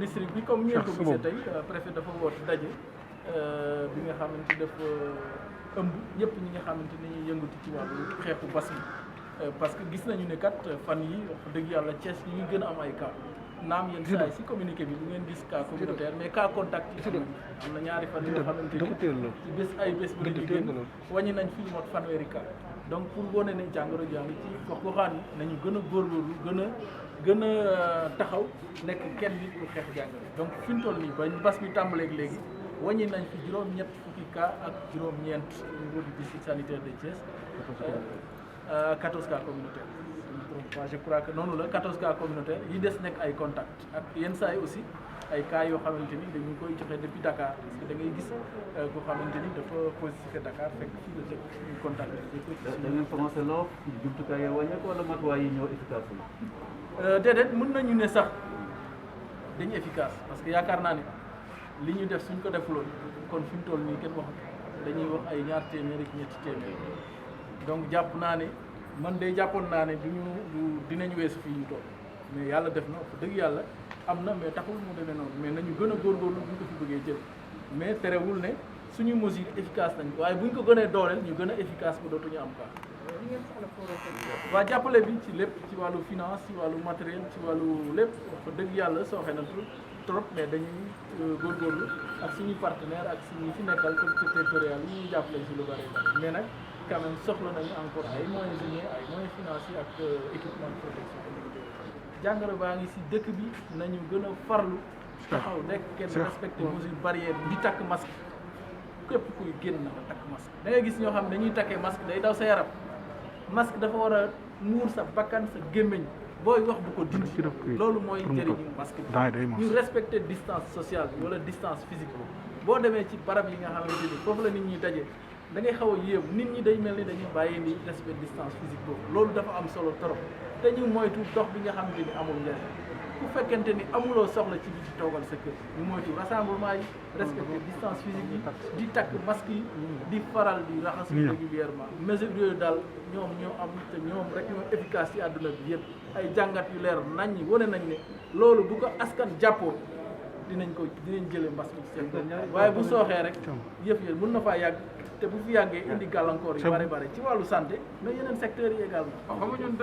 district bi comme ngeen ko gisee tey préfet dafa woote daje bi nga xamante dafa ëmb ñëpp ñi nga xamante ni ñuy yëngatu ci wàllu xeexu mbas mi parce que gis nañu ne kat fan yi wax dëgg yàlla Thiès ñu ngi gën a am ay cas naam yenn saa yi si communiqué bi du ngeen gis cas communautaire mais cas contact yi am na ñaari fan yoo xamante ni ci bés ay bés bu lañu génn wàññi nañ fii mot fanweeri cas donc pour wane ne jàngoro jaa ngi ci gox goxaan yi nañu gën a góorgóorlu gën a taxaw nekk kenn nit pour xeex jàngoro donc fi ñu toll nii ba mbas mi tàmbaleeg léegi wàññi nañ fi juróom-ñett fukki cas ak juróom-ñeent au niveau du district sanitaire de Thiès 14 cas communautaires je crois que noonu la 14 cas communautaires yi des nekk ay contact ak yenn saa yi aussi ay cas yoo xamante ni dañu koy joxe depuis Dakar parce que da ngay gis koo xamante ni dafa positif Dakar fekk fii la dëkk ñu contact da ngeen commencé loo jumtukaay yi wàññeeku wala matuwaay yi ñoo efficace déedéet mën nañu ne sax dañu efficace parce que yaakaar naa ne li ñu def suñ ko defuloon kon fi mu toll nii kenn waxatu dañuy wax ay ñaar téeméer ak ñetti téeméer donc jàpp naa ne man de jàppoon naa ne dinañ weesu fii ñu toll mais yàlla def na wax dëgg yàlla am na mais taxul mu demee noonu mais nañu gën a góorgóorlu bu ñu ko fi bëggee jël mais terewul ne suñu mesure efficace nañ waaye bu ñu ko gënee dooleel ñu gën a efficace ba dootuñu am cas. waa jàppale bi ci lépp ci wàllu finance ci wàllu matériel ci wàllu lépp wax dëgg yàlla sooxe na trop mais dañuy góorgóorlu ak suñuy partenaire ak suñuy fi nekkal collectivité territoriale yi ñuy jàppale ci lu bari mais nag quand même soxla nañu encore ay moyens humains ay moyens financiers ak équipement de protection individuelle jàngoro baa ngi si dëkk bi nañu gën a farlu taxaw nekk kenn respecté mesure barrière di takk masque képp kuy génn na nga takk masque da ngay gis ñoo xam ne dañuy takkee masque day daw sa yaram masque dafa war a muur sa bakkan sa gémmiñ booy wax bu ko dindi loolu mooy njëriñu masque bi ñu respecté distance sociale bi wala distance physique boo demee ci barab yi nga xamante ni foofu la nit ñi daje da ngay xaw a yéem nit ñi day mel ni dañuy bàyyi ni respect distance physique boobu loolu dafa am solo trop te ñu moytu dox bi nga xamante ni amul njëriñ bu fekkente ni amuloo soxla ci biti toogal sa kër ñu moytu rassemblement yi respecté distance physique yi di takk masque yi di faral di raxas régulièrement mesures yooyu daal ñoom ñoo am te ñoom rek ñoo efficace ci àdduna bi yëpp ay jàngat yu leer nañ ñi wane nañ ne loolu bu ko askan jàppoo dinañ jëlee mbas mi seen waaye bu sooxee rek yëf yi mën na faa yàgg te bu fi yàggee indi gàllankoor yu bari ci wàllu santé mais yeneen secteurs yi également. xam nga ñun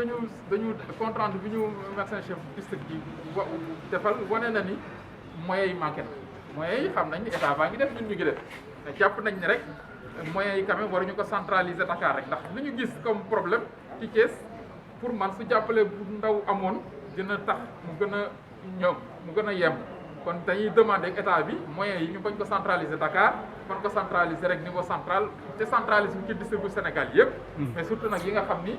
dañu compte rendu bi ñu médecin chef district yi defal wane na ni moyens yi manqué na moyens yi xam nañ ni état baa ngi def ñun ñu ngi def mais jàpp nañ ne rek moyens yi quand même waruñu ko centraliser Dakar rek ndax li ñu gis comme problème ci Thiès pour man su jàppale bu ndaw amoon dina tax mu gën a ñoom mu gën a yem. kon dañuy demander ak état bi moyens yi ñu bañ ko centraliser Dakar bañ ko centraliser rek niveau central te centraliser ci district bu Sénégal yëpp. mais surtout nag yi nga xam ni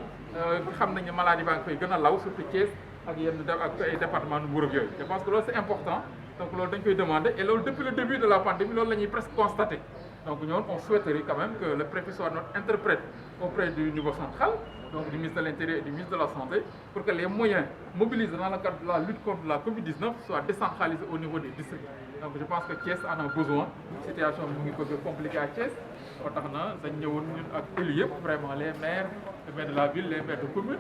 xam nañu maladie baa ngi fay gën a law surtout Thiès ak yenn ak ay département nu Mbour ak yooyu. je pense que loolu c'est important donc loolu dañ koy demander et loolu depuis le début de la pandémie loolu la ñuy presque constater donc ñoom on souhaiterait quand même que le préfet soit notre interprète auprès du niveau central. donc du ministre de l'Intérieur et du ministre de la Santé, pour que les moyens mobilisés dans le cadre de la lutte contre la Covid-19 soient décentralisés au niveau des districts. Donc je pense que Thiès en a besoin. La situation est compliquée à Thiès. Nous avons vraiment les maires de la ville, les maires de commune,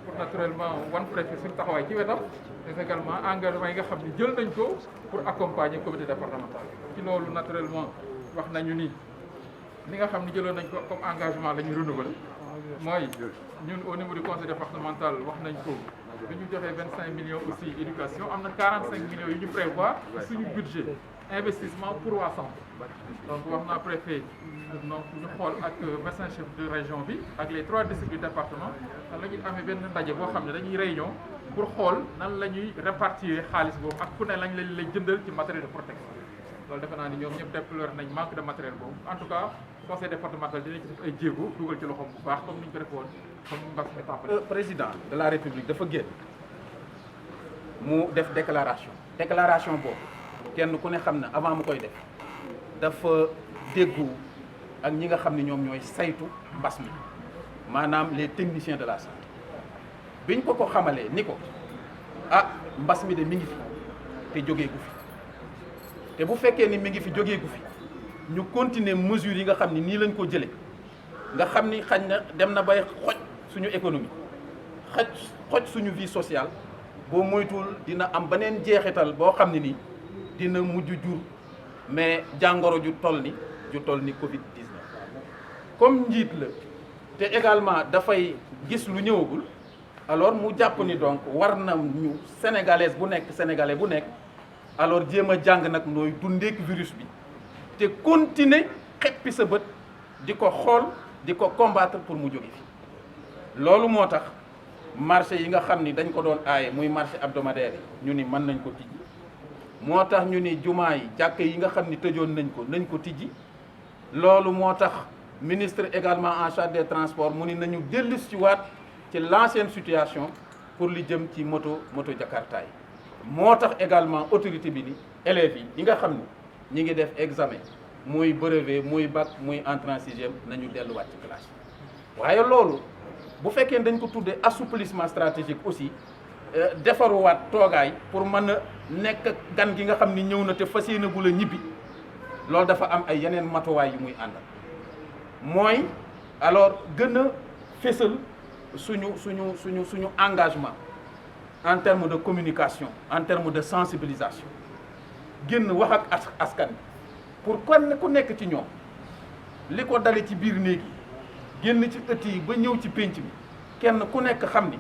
pour naturellement one préfet sur Tahawaï qui est mais également engagement pour accompagner le comité départemental. Qui nous naturellement, nous avons comme engagement de renouveler. Moi, nous, au niveau du conseil départemental, nous avons 25 millions aussi éducation, on a 45 millions qui prévoient sur le budget investissement pour la santé. Donc, on a préfet, nous avons avec le médecin chef de région, avec les 3 districts du département, nous avons une réunion pour voir comment répartir les xaalis boobu ak fu ne lañ lay jëndal ci matériel de protection. loolu defe naa ni ñoom ñëpp déploré nañ manque de matériel boobu en tout cas conseil départemental dinañ ci def ay jéego dugal ci loxoom bu baax comme ni ñu ko defoon comme mbas mi tàmbali. président de la république dafa génn mu def déclaration boobu kenn ku ne xam ne avant mu koy def dafa déggu ak ñi nga xam ne ñoom ñooy saytu mbas mi maanaam les techniciens de la santé biñ ko xamalee ni ko ah mbas mi de mi ngi fi te jógee gu fi te bu fekkee ni mi ngi fi jógee gu fi ñu continuer mesures yi nga xam ni nii lañ ko jëlee nga xam ni xañ na dem na bay xoj suñu économie xoj suñu vie sociale boo moytuwul dina am beneen jeexital boo xam ne ni dina mujj jur mais jàngoro ju toll ni Covid 19 comme njiit la te également dafay gis lu ñëwagul alors mu jàpp ni donc war na ñu sénégalais bu nekk alors jéem a jàng nag nooy dundeek virus bi te continuer xeppi sa bët di ko xool di ko combattre pour mu jóge fi loolu moo tax marché yi nga xam ni dañ ko doon aaye muy marché hebdomadaire yi ñu ni mën nañ ko tijji moo tax ñu ni jumaa yi jàkk yi nga xam ni tëjoon nañ ko tijji loolu moo tax ministre également en charge des transports mu ni nañu dellu ci waat ci l'ancienne situation pour li jëm ci moto Jakarta yi moo tax également autorité bi ni élèves yi nga xam ni ñi ngi def examen muy brevet muy bac muy entrée en sixième nañu delluwaat ci classe waaye loolu bu fekkee dañ ko tuddee assouplissement stratégique aussi defaruwaat toogaay pour mën a nekk gan gi nga xam ni ñëw na te fas yéene gu la ñibbi loolu dafa am ay yeneen matuwaay yu muy àndal mooy alors gën a fésal suñu engagement en termes de communication en termes de sensibilisation génn wax ak askan pour kon ku nekk ci ñoom li ko dale ci biir néeg yi génn ci ëtt yi ba ñëw ci pénc mi kenn ku nekk xam ni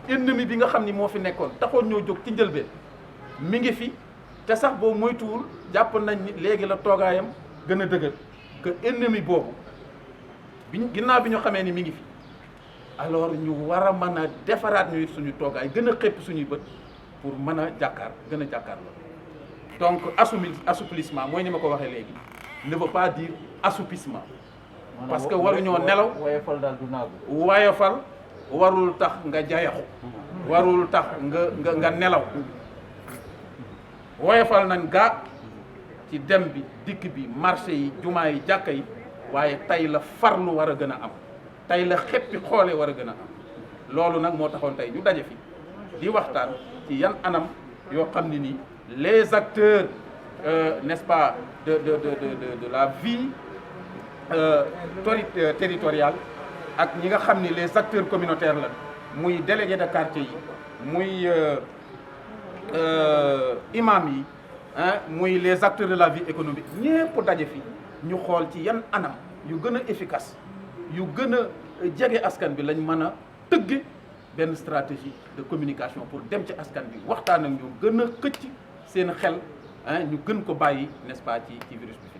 ennemi bi nga xam ni moo fi nekkoon taxoon ñoo jóg ci njëlbeen mi ngi fi te sax boobu moytuwul jàpp nañ ni léegi la toogaayam gën a dëgër que ennemi boobu ginnaaw bi ñu xamee ni mi ngi fi alors ñu war a mën a defaraat ñu suñu toogaay gën a xëpp suñuy bët pour mën a gën a jàkkaarloo donc assouplissement mooy ni ma ko waxee léegi ne veut pas dire assoupissement parce que waruñoo nelaw woyofal daal du naagu woyofal warul tax nga jayaxu warul tax nga nelaw woyofal nañ gaa ci dem bi dikk bi marché yi jumaa yi jàkka yi waaye tey la farlu war a gën a am tey la xeppi xoole war a gën a am loolu nag moo taxoon tey ñu daje fi di waxtaan ci yan anam yoo xam ne nii les acteurs n'est-ce pas de la vie territoriale ak ñi nga xam ni les acteurs communautaires la muy délégué de quartier yi muy imam yi muy les acteurs de la vie économique ñépp daje fi ñu xool ci yan anam yu gën a efficace yu gën a jege askan bi lañ mën a tëgge benn stratégie de communication pour dem ci askan bi waxtaan ak ñu gën a xëcc seen xel ñu gën ko bàyyi n'est-ce pas ci virus bi.